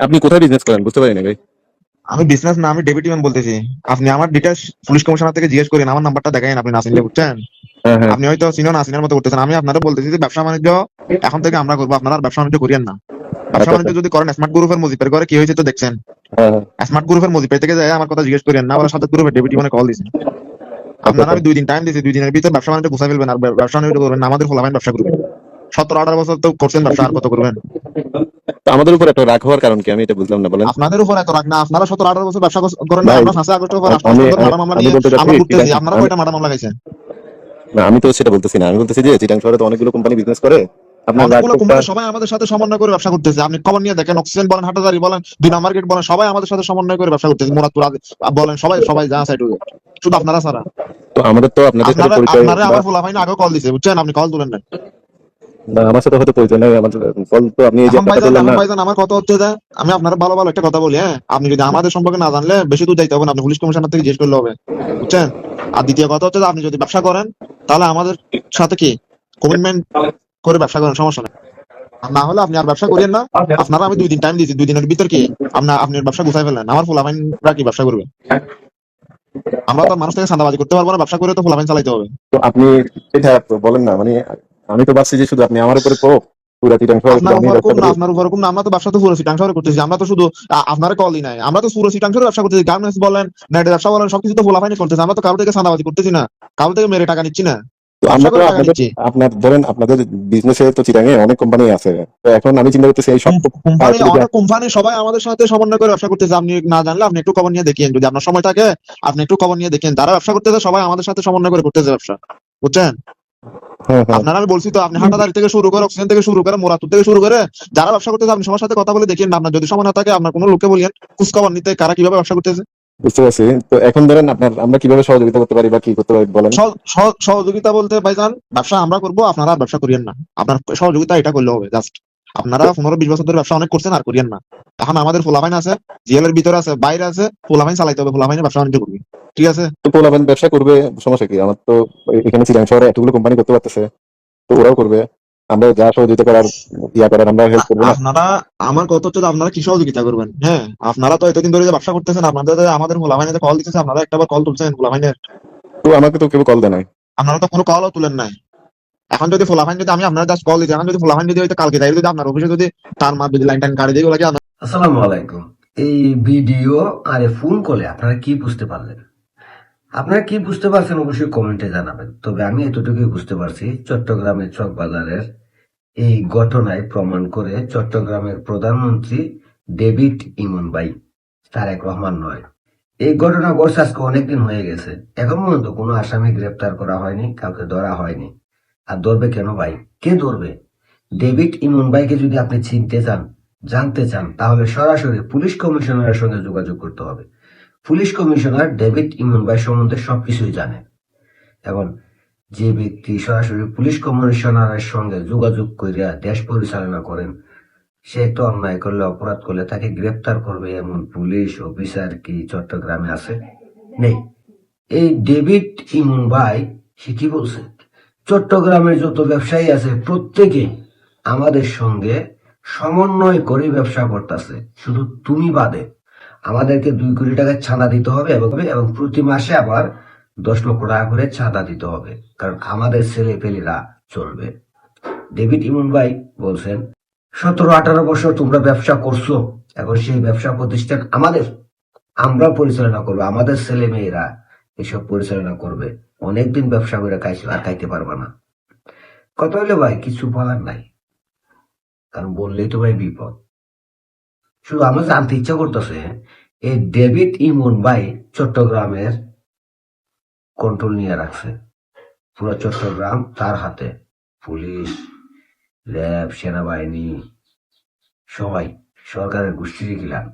আপনি কোথায় বিজনেস করেন বুঝতে পারিনি ভাই। আমি বিজনেস না, আমি ডেপুটি ম্যান বলতেছি। আপনি আমার ডিটেলস পুলিশ কমিশনার থেকে জিজ্ঞেস করেন, আমার নাম্বারটা দেখাইন, আপনি না চিনলে, বুঝছেন? হ্যাঁ হ্যাঁ। আপনি হয়তো চিনো না, চিনার মতো করতেছেন। আমি আপনারা বলতেছি যে ব্যবসা বাণিজ্য এখন থেকে আমরা করবো, আপনারা আর ব্যবসা বাণিজ্য করিয়েন না। ব্যবসা আচ্ছা আচ্ছা। বাণিজ্য যদি করেন স্মার্ট গ্রুপের মুজিবের করে কি হয়েছে তো দেখছেন। হ্যাঁ হ্যাঁ। স্মার্ট গ্রুপের মুজিবের থেকে যায় আমার কথা জিজ্ঞেস করেন না, ওরা সাথে গ্রুপের ডেপুটি মানে কল দিছে। আচ্ছা আপনারা আচ্ছা। আমি 2 দিন টাইম দিয়েছি, 2 দিনের ভিতর ব্যবসা বাণিজ্য গুছাই ফেলবেন। আর ব্যবসা বাণিজ্য করবেন না, আমাদের ফলাফাইন ব্যবসা করবেন। 17-18 বছর তো করছেন ব্যবসা, আর কত করবেন? তো আমাদের উপর এত রাগ হওয়ার কারণ কি আমি এটা বুঝলাম না, বলেন। আপনাদের উপর এত রাগ না, আপনারা 17-18 বছর ব্যবসা করেন না, ভাই আমরা 5 আগস্টের পর রাষ্ট্র আমি সুন্দর মারা মামলা আমি নিয়ে বলতে চাচ্ছি আমরা ঘুরতেছি, চিটাং আপনারা আমি কয়টা মারা মামলা খাইছেন? না, আমি তো সেটা বলতেছি না, আমি বলতেছি যে চিটাং শহরে তো অনেকগুলো কোম্পানি বিজনেস করে, আপনার রাগ অনেকগুলো ক্ষোভটা। কোম্পানি সবাই আমাদের সাথে সমন্বয় করে ব্যবসা করতেছে, আপনি খবর নিয়ে দেখেন। অক্সিজেন বলেন, হাটাজারি বলেন, 2 নাম্বার গেট বলেন, সবাই আমাদের সাথে সমন্বয় করে ব্যবসা করতেছে। মুরাদপুর বলেন, সবাই সবাই যা সাইড, শুধু আপনারা ছাড়া। তো আমাদের তো আপনাদের সাথে আপনারা পরিচয় আপনারা বা আমার ফুলাফাইন আগে কল দিছে, বুঝছেন? আপনি কল তুলেন না। না, আমার সাথে হয়তো পরিচয় নাই, আমার কল তো আপনি এই যে এখন কথা ভাইজান, বললেন এখন না। ভাইজান আমার কথা হচ্ছে যে আমি আপনার ভালো ভালো একটা কথা বলি, হ্যাঁ? আপনি যদি আমাদের সম্পর্কে না জানলে বেশি দূর যাইতে হবে না, আপনি পুলিশ কমিশনার থেকে জিজ্ঞেস করলে হবে, বুঝছেন? আর দ্বিতীয় কথা হচ্ছে যে আপনি যদি ব্যবসা করেন তাহলে আমাদের সাথে কি কমিটমেন্ট করে ব্যবসা করেন, সমস্যা নেই। আর না হলে আপনি আর ব্যবসা করেন না। আপনারা আমি 2 দিন টাইম দিয়েছি, 2 দিনের ভিতর কি আপনার ব্যবসা গুছাই ফেলেন, আমার ফুলাফাইনরা কি ব্যবসা করবে? আমরা তো আর মানুষ থেকে চাঁদাবাজি করতে পারবো না, ব্যবসা করে তো ফুলাফাইন চালাইতে হবে। তো আপনি এটা বলেন না, মানে আমি তো ভাবছি যে শুধু আপনি আমার উপরে প্রো, পুরা চিটাং শহরে শুধু আপনার আমি উপর ব্যবসা কম না, করি। আপনার উপর কম না, আমরা তো ব্যবসা তো পুরো সিটাং শহরে করতেছি। আমরা তো শুধু আপনার কলই নাই, আমরা তো পুরো সিটাং শহরে ব্যবসা করতেছি। গার্মেন্টস বলেন, নেটের ব্যবসা বলেন, সবকিছু তো ফুলাফাইনি করতেছি। আমরা তো কারো থেকে চাঁদাবাজি করতেছি না, কারো থেকে মেরে টাকা নিচ্ছি না, তো ব্যবসা আমরা তো করে টাকা আপনাদের নিচ্ছি। আপনার ধরেন আপনাদের বিজনেসে তো চিটাঙে অনেক কোম্পানি আছে, তো এখন আমি চিন্তা করতেছি এই সব কোম্পানি, পার্টগুলো অনেক কোম্পানি সবাই আমাদের সাথে সমন্বয় করে ব্যবসা করতেছে। আপনি না জানলে আপনি একটু খবর নিয়ে দেখেন, যদি আপনার সময় থাকে আপনি একটু খবর নিয়ে দেখেন। যারা ব্যবসা করতেছে সবাই আমাদের সাথে সমন্বয় করে করতেছে ব্যবসা, বুঝছেন? হ্যাঁ হ্যাঁ। আপনারা, আমি বলছি তো, আপনি হাটাদারি থেকে শুরু করে, অক্সিজেন থেকে শুরু করে, মোরাতুর থেকে শুরু করে যারা ব্যবসা করতেছে আপনি সবার সাথে কথা বলে দেখেন। আপনার যদি সময় না থাকে আপনার কোনো লোককে বলিয়েন খোঁজ খবর নিতে, কারা কিভাবে ব্যবসা করতেছে। বুঝতে পারছি। তো এখন ধরেন আপনার আমরা কিভাবে সহযোগিতা করতে পারি বা কি করতে পারি বলেন। সহযোগিতা বলতে ভাইজান, ব্যবসা আমরা করবো, আপনারা আর ব্যবসা করিয়েন না। আপনার সহযোগিতা এটা করলে হবে জাস্ট। আপনারা 15-20 বছর ধরে ব্যবসা অনেক করছেন, আর করিয়েন না। এখন আমাদের ফুলাফাইন আছে, জিএল এর ভিতরে আছে, বাইরে আছে, ফুলাফাইন চালাইতে হবে, ফুলাফাইনে ব্যবসা বাণিজ্য করবে, ঠিক আছে? তো পোলাপান ব্যবসা করবে, সমস্যা কি? আমার তো এখানে চিটাং শহরে এতগুলো কোম্পানি করতে পারতেছে, তো ওরাও করবে। আমরা যা সহযোগিতা করার করার আমরা হেল্প করবো না। আপনারা, আমার কথা হচ্ছে যে আপনারা কি সহযোগিতা করবেন? হ্যাঁ, আপনারা তো এতদিন ধরে যে ব্যবসা করতেছেন, আপনাদের আমাদের ফুলাফাইনে কল দিতেছে, আপনারা একটা কল তুলছেন ফুলাফাইনের? তো আমাকে তো কেউ কল দেয় নাই। আপনারা তো কোনো কলও তুলেন নাই। এখন যদি ফুলাফাইন, যদি আমি আপনার জাস্ট কল দিতে, এখন যদি ফুলাফাইন যদি হয়তো কালকে তাই যদি আপনার অফিসে যদি তার মার যদি লাইন টাইন কাটে দিয়ে লাগে। আসসালামু আলাইকুম। এই ভিডিও আর ফোন কলে আপনারা কি বুঝতে পারলেন? আপনারা কি বুঝতে পারছেন অবশ্যই কমেন্টে জানাবেন। তবে আমি এতটুকুই বুঝতে পারছি, চট্টগ্রামের চকবাজারের এই ঘটনায় প্রমাণ করে চট্টগ্রামের প্রধানমন্ত্রী ডেভিড ইমন ভাই, তারেক রহমান নয়। এই ঘটনা ঘটছে আজকে অনেকদিন হয়ে গেছে, এখন পর্যন্ত কোনো আসামি গ্রেপ্তার করা হয়নি, কাউকে ধরা হয়নি। আর ধরবে কেন ভাই? কে ধরবে? ডেভিড ইমন ভাইকে যদি আপনি চিনতে চান, জানতে চান, তাহলে সরাসরি পুলিশ কমিশনারের সঙ্গে যোগাযোগ করতে হবে। পুলিশ কমিশনার ডেভিড ইমন ভাই সম্বন্ধে সবকিছুই জানে। এখন যে ব্যক্তি সরাসরি পুলিশ কমিশনারের সঙ্গে যোগাযোগ করিয়া দেশ পরিচালনা করেন, সে তো অন্যায় করলে, অপরাধ করলে তাকে গ্রেপ্তার করবে এমন পুলিশ অফিসার কি চট্টগ্রামে আছে? নেই। এই ডেভিড ইমন ভাই সে কি বলছে, চট্টগ্রামের যত ব্যবসায়ী আছে প্রত্যেকে আমাদের সঙ্গে সমন্বয় করে ব্যবসা করতেছে, শুধু তুমি বাদে। আমাদেরকে 2 কোটি টাকা চাঁদা দিতে হবে এবং প্রতি মাসে আবার 10 লক্ষ টাকা করে চাঁদা দিতে হবে, কারণ আমাদের ছেলে পেলেরা চলবে। ডেভিড ইমন ভাই বলছেন, 17-18 বছর তোমরা ব্যবসা করছো, এখন সেই ব্যবসা প্রতিষ্ঠান আমাদের, আমরা পরিচালনা করবো, আমাদের ছেলে মেয়েরা এসব পরিচালনা করবে। অনেকদিন ব্যবসা করে খাইছো, আর খাইতে পারবা না। কথা হইলে ভাই কিছু বলার নাই, কারণ বললেই তো ভাই বিপদ। শুধু আমার জানতে ইচ্ছা করতেছে, এই ডেভিড ইমন ভাই চট্টগ্রামের কন্ট্রোল নিয়ে রাখছে, পুরো চট্টগ্রাম তার হাতে। পুলিশ, র্যাব, সেনাবাহিনী, সবাই সরকারের গোষ্ঠী গিলাম।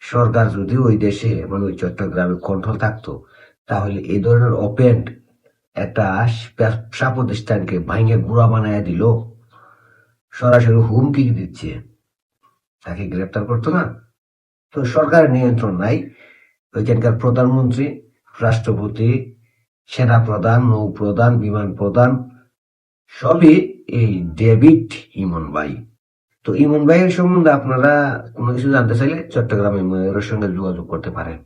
সরকার যদি ওই দেশে মানে ওই চট্টগ্রামে কন্ট্রোল থাকতো, তাহলে এই ধরনের ওপেন একটা ব্যবসা প্রতিষ্ঠানকে ভাঙে গুঁড়া বানায় দিল, সরাসরি হুমকি দিচ্ছে, তাকে গ্রেপ্তার করতো না? তো সরকারের নিয়ন্ত্রণ নাই। ওইখানকার প্রধানমন্ত্রী, রাষ্ট্রপতি, সেনা প্রধান, নৌ প্রধান, বিমান প্রধান সবই এই ডেভিড ইমন ভাই। তো ইমন ভাইয়ের সম্বন্ধে আপনারা কোনো কিছু জানতে চাইলে চট্টগ্রাম ইমনের সঙ্গে যোগাযোগ করতে পারেন।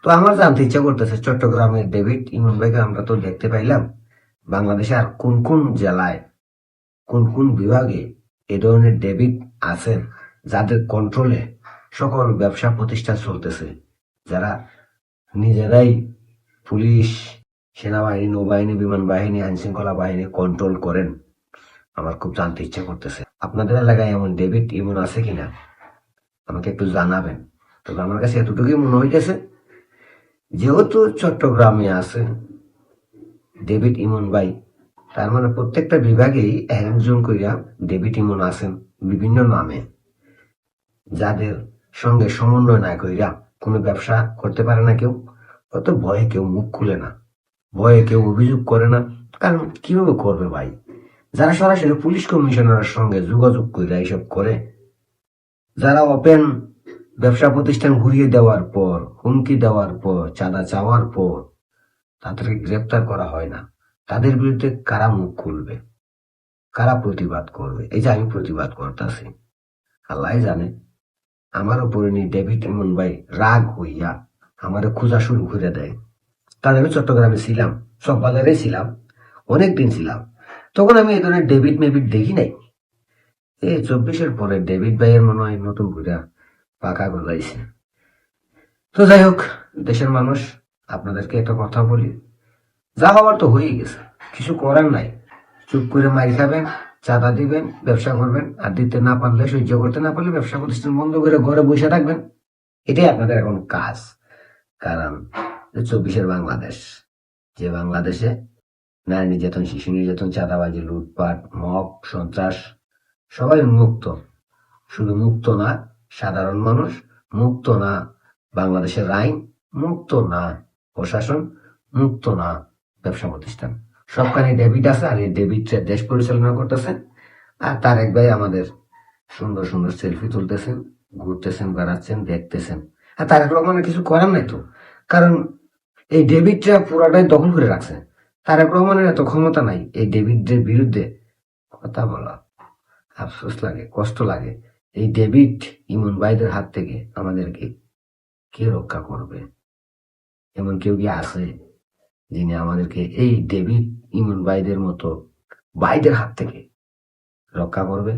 তো আমার জানতে ইচ্ছা করতেছে, চট্টগ্রামের ডেভিড ইমন ভাইকে আমরা তো দেখতে পাইলাম, বাংলাদেশে আর কোন কোন জেলায় কোন কোন বিভাগে এ ধরনের ডেবিট আছেন, যাদের কন্ট্রোলে সকল ব্যবসা প্রতিষ্ঠান চলতেছে, যারা নিজেরাই পুলিশ, সেনাবাহিনী, নৌবাহিনী, বিমান বাহিনী, আইন শৃঙ্খলা বাহিনী কন্ট্রোল করেন। আমার খুব জানতে ইচ্ছা করতেছে আপনাদের এলাকায় এমন ডেবিট ইমন আছে কিনা, আমাকে একটু জানাবেন। তবে আমার কাছে এতটুকুই মনে হইতেছে, যেহেতু চট্টগ্রামে আছে ডেভিড ইমন ভাই, তার মানে প্রত্যেকটা বিভাগেই একজন কইরা ডেভিড ইমন আছেন বিভিন্ন নামে, যাদের সঙ্গে সমন্বয় না কইরা কোনো ব্যবসা করতে পারে না কেউ। অত ভয়ে কেউ মুখ খুলে না, ভয়ে কেউ অভিযোগ করে না। কারণ কিভাবে করবে ভাই, যারা সরাসরি পুলিশ কমিশনারের সঙ্গে যোগাযোগ করে এইসব করে, যারা ওপেন ব্যবসা প্রতিষ্ঠান ঘুরিয়ে দেওয়ার পর, হুমকি দেওয়ার পর, চাঁদা চাওয়ার পর তাদেরকে গ্রেপ্তার করা হয় না, তাদের বিরুদ্ধে কারা মুখ খুলবে, কারা প্রতিবাদ করবে? এই যে আমি প্রতিবাদ করতেছি, আল্লাহ জানে আমার উপরে নিয়ে ডেভিড ইমন ভাই রাগ হইয়া আমারে খোঁজা শুরু করে দেয়। কারণ আমি চট্টগ্রামে ছিলাম, সব বাজারে ছিলাম, অনেকদিন ছিলাম, তখন আমি এই ধরনের ডেভিড মেভিড দেখি নাই। এই 24-এর পরে ডেভিড ভাইয়ের মনে হয় নতুন করে পাকা গলাইছে। তো যাই হোক, দেশের মানুষ, আপনাদেরকে একটা কথা বলি, যা হওয়ার তো হয়ে গেছে, কিছু করার নাই। চুপ করে মারি খাবেন, চাঁদা দিবেন, ব্যবসা করবেন, আর দিতে না পারলে, সহ্য করতে না পারলে ব্যবসা প্রতিষ্ঠান বন্ধ করে ঘরে বসে থাকবেন। এটাই আপনাদের এখন কাজ। কারণ 24-এর বাংলাদেশ, যে বাংলাদেশে নারী নির্যাতন, শিশু নির্যাতন, চাঁদাবাজি, লুটপাট, মব, সন্ত্রাস সবাই মুক্ত। শুধু মুক্ত না সাধারণ মানুষ, মুক্ত না বাংলাদেশের আইন, মুক্ত না প্রশাসন, মুক্ত না ব্যবসা প্রতিষ্ঠান। সবখানে ডেবিট আছে, আর এই ডেবিট দেশ পরিচালনা করতেছেন। আর তার এক ভাই আমাদের সুন্দর সুন্দর সেলফি তুলতেছেন, ঘুরতেছেন, বেড়াচ্ছেন, দেখতেছেন। আর তারেক রহমানের কিছু করার নাই তো, কারণ এই ডেবিটটা পুরাটাই দখল করে রাখছে। তারেক রহমানের এত ক্ষমতা নাই এই ডেবিটদের বিরুদ্ধে কথা বলা। আফসোস লাগে, কষ্ট লাগে। এই ডেভিড ইমন ভাইদের হাত থেকে আমাদেরকে কে রক্ষা করবে? এমন কেউ কি আছে যিনি আমাদেরকে এই ডেভিড ইমন ভাইদের মতো ভাইদের হাত থেকে রক্ষা করবে?